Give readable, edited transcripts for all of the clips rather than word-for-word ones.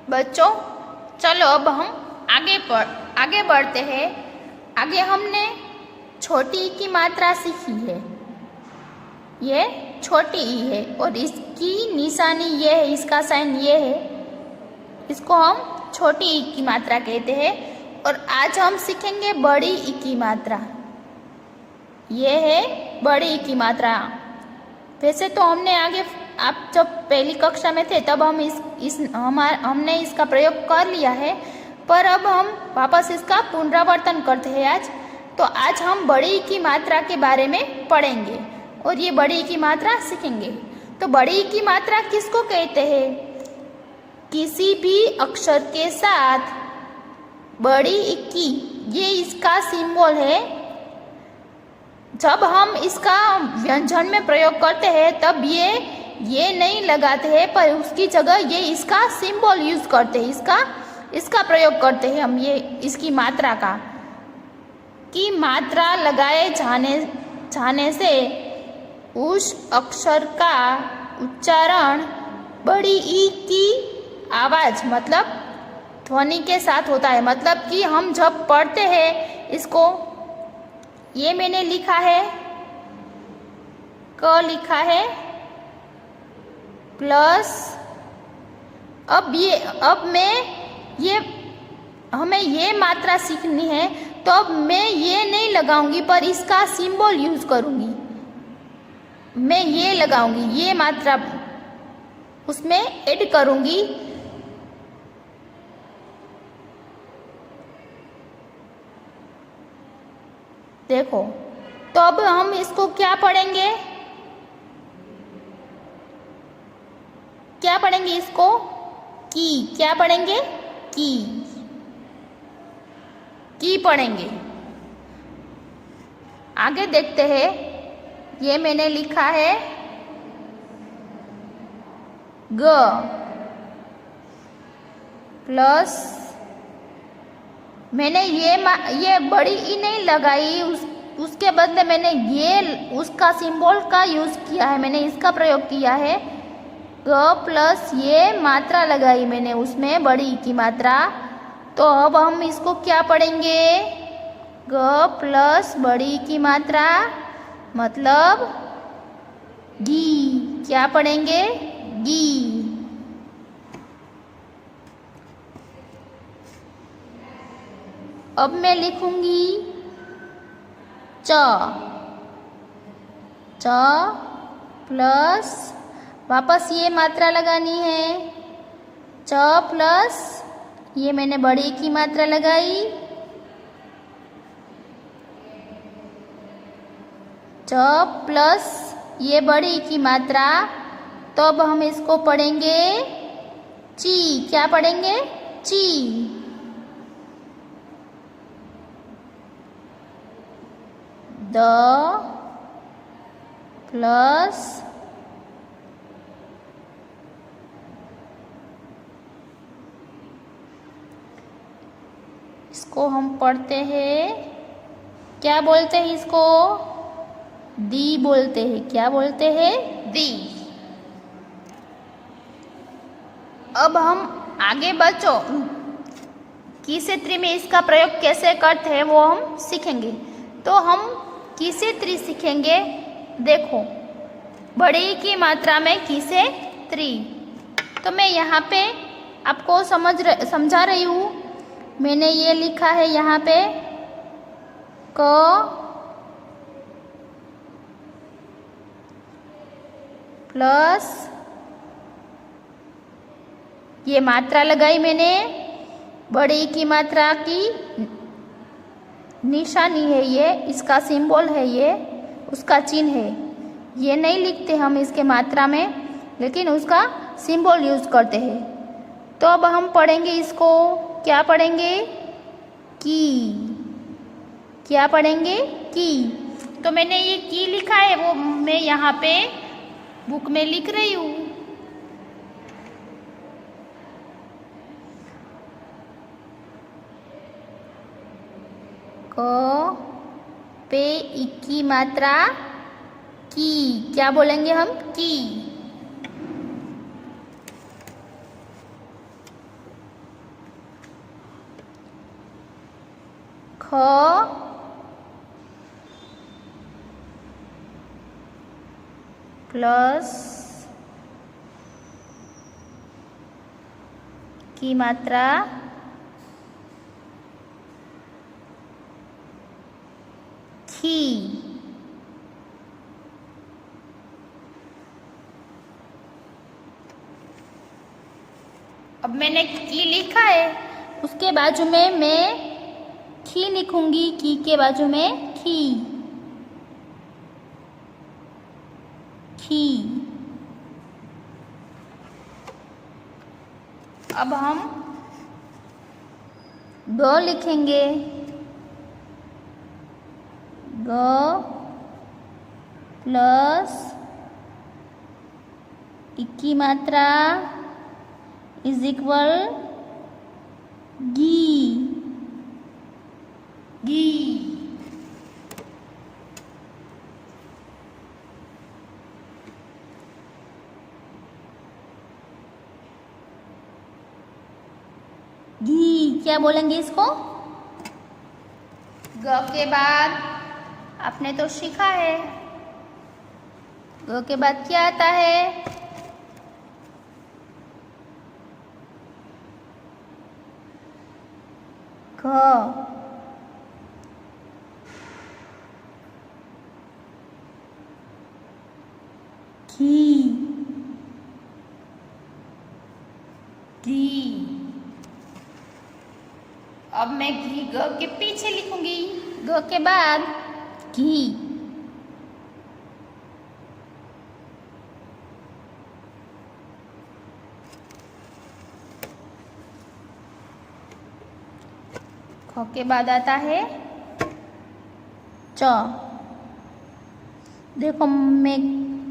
बच्चों, चलो अब हम आगे बढ़ते हैं। आगे हमने छोटी ई की मात्रा सीखी है। ये छोटी ई है और इसकी निशानी ये है, इसका साइन ये है। इसको हम छोटी ई की मात्रा कहते हैं। और आज हम सीखेंगे बड़ी ई की मात्रा। ये है बड़ी ई की मात्रा। वैसे तो हमने आगे, आप जब पहली कक्षा में थे तब हम हमने इसका प्रयोग कर लिया है, पर अब हम वापस इसका पुनरावर्तन करते हैं आज। तो आज हम बड़ी ई की मात्रा के बारे में पढ़ेंगे और ये बड़ी ई की मात्रा सीखेंगे। तो बड़ी ई की मात्रा किसको कहते हैं? किसी भी अक्षर के साथ बड़ी ई की, ये इसका सिंबल है। जब हम इसका व्यंजन में प्रयोग करते हैं तब ये नहीं लगाते हैं, पर उसकी जगह ये इसका सिंबल यूज करते हैं, इसका प्रयोग करते हैं हम। ये इसकी मात्रा का की मात्रा लगाए जाने से उस अक्षर का उच्चारण बड़ी ई की आवाज मतलब ध्वनि के साथ होता है। मतलब कि हम जब पढ़ते हैं इसको, ये मैंने लिखा है, क लिखा है प्लस, हमें ये मात्रा सीखनी है, तो अब मैं ये नहीं लगाऊंगी पर इसका सिंबल यूज करूंगी। मैं ये लगाऊंगी, ये मात्रा उसमें ऐड करूंगी। देखो, तो अब हम इसको क्या पढ़ेंगे? क्या पढ़ेंगे इसको? की। क्या पढ़ेंगे? की पढ़ेंगे। आगे देखते हैं। ये मैंने लिखा है ग प्लस, मैंने ये बड़ी ई नहीं लगाई, उसके बदले मैंने ये उसका सिंबल का यूज किया है, मैंने इसका प्रयोग किया है। ग प्लस ये मात्रा लगाई मैंने उसमें, बड़ी ई की मात्रा। तो अब हम इसको क्या पढ़ेंगे? ग प्लस बड़ी ई की मात्रा मतलब गी। क्या पढ़ेंगे? गी। अब मैं लिखूंगी च प्लस, वापस ये मात्रा लगानी है, च प्लस ये मैंने बड़ी की मात्रा लगाई, च प्लस ये बड़ी की मात्रा। तो अब हम इसको पढ़ेंगे ची। क्या पढ़ेंगे? ची। द प्लस इसको हम पढ़ते हैं, क्या बोलते हैं इसको? दी बोलते हैं। क्या बोलते हैं? दी। अब हम आगे बच्चों की से में इसका प्रयोग कैसे करते हैं वो हम सीखेंगे। तो हम की से त्री सीखेंगे। देखो, बड़ी की मात्रा में की से त्री, तो मैं यहाँ पे आपको समझा रही हूँ। मैंने ये लिखा है यहाँ पे क प्लस ये मात्रा लगाई मैंने, बड़ी की मात्रा की निशानी है ये, इसका सिंबल है ये, उसका चिन्ह है। ये नहीं लिखते हम इसके मात्रा में, लेकिन उसका सिंबल यूज करते हैं। तो अब हम पढ़ेंगे इसको, क्या पढ़ेंगे? की। क्या पढ़ेंगे? की। तो मैंने ये की लिखा है, वो मैं यहाँ पे बुक में लिख रही हूँ। क पे ई की मात्रा की। क्या बोलेंगे हम? की। प्लस की मात्रा खी। अब मैंने की लिखा है, उसके बाजू में मैं खी लिखूंगी, की के बाजू में खी, खी। अब हम ग लिखेंगे, ग प्लस टी की मात्रा इज इक्वल गी, गी। घी क्या बोलेंगे इसको? ग के बाद आपने तो सीखा है, ग के बाद क्या आता है? घ। घी, घी। अब मैं घी ग के पीछे लिखूंगी, ग के बाद घी, ख के बाद आता है च। देखो मैं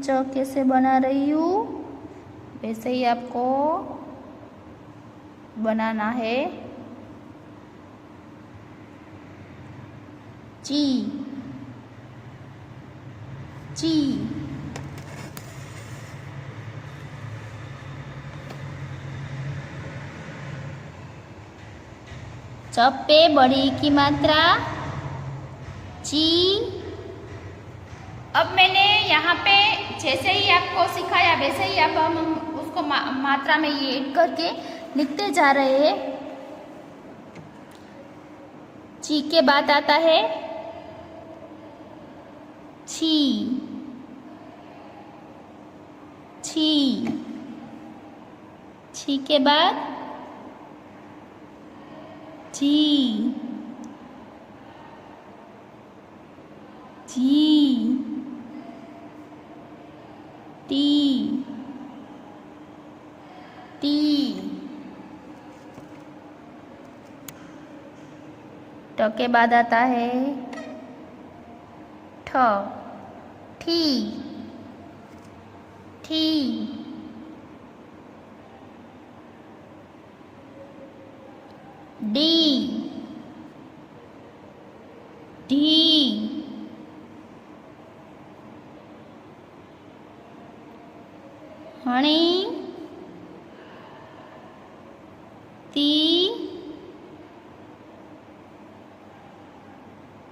च कैसे बना रही हूँ, वैसे ही आपको बनाना है। ची, ची। च पे बड़ी की मात्रा ची। अब मैंने यहाँ पे जैसे ही आपको सिखाया वैसे ही अब हम उसको मात्रा में ये ऐड करके लिखते जा रहे हैं। ची के बाद आता है छी, छी। छी के बाद जी, जी। T, T. ट के बाद आता है ठ, ठी, ठी। D, D. हणी, ती,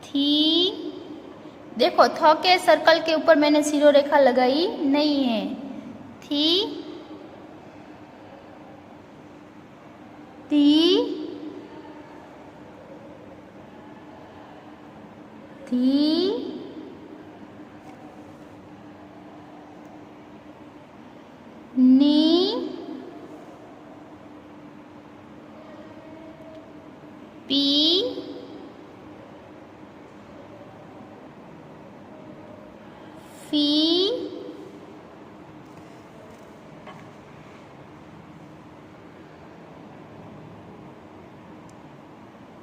थी। देखो थ के सर्कल के ऊपर मैंने सीरो रेखा लगाई नहीं है। थी, ती, थी, नी, पी, फी,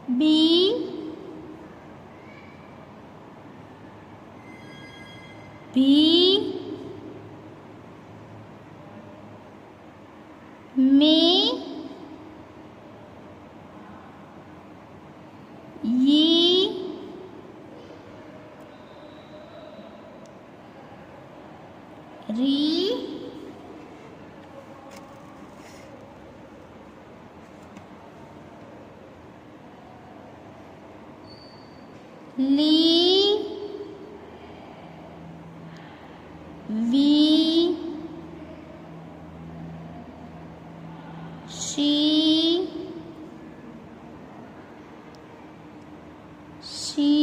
बी, भी, में, ये, री, ली, वी, शी, सी,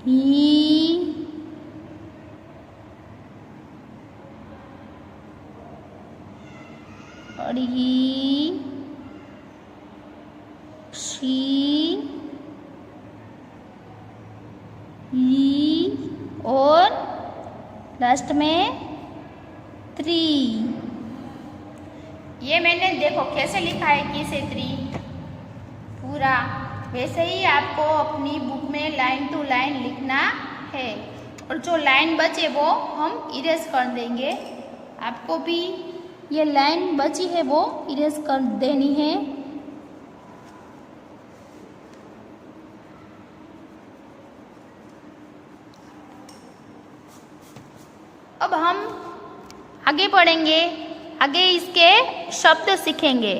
ही, और ही, शी, ही, और लास्ट में 3। ये मैंने देखो कैसे लिखा है की से 3 पूरा, वैसे ही आपको अपनी बुक में लाइन टू लाइन लिखना है, और जो लाइन बचे वो हम इरेज कर देंगे। आपको भी ये लाइन बची है वो इरेज कर देनी है। अब हम आगे बढ़ेंगे, आगे इसके शब्द सीखेंगे।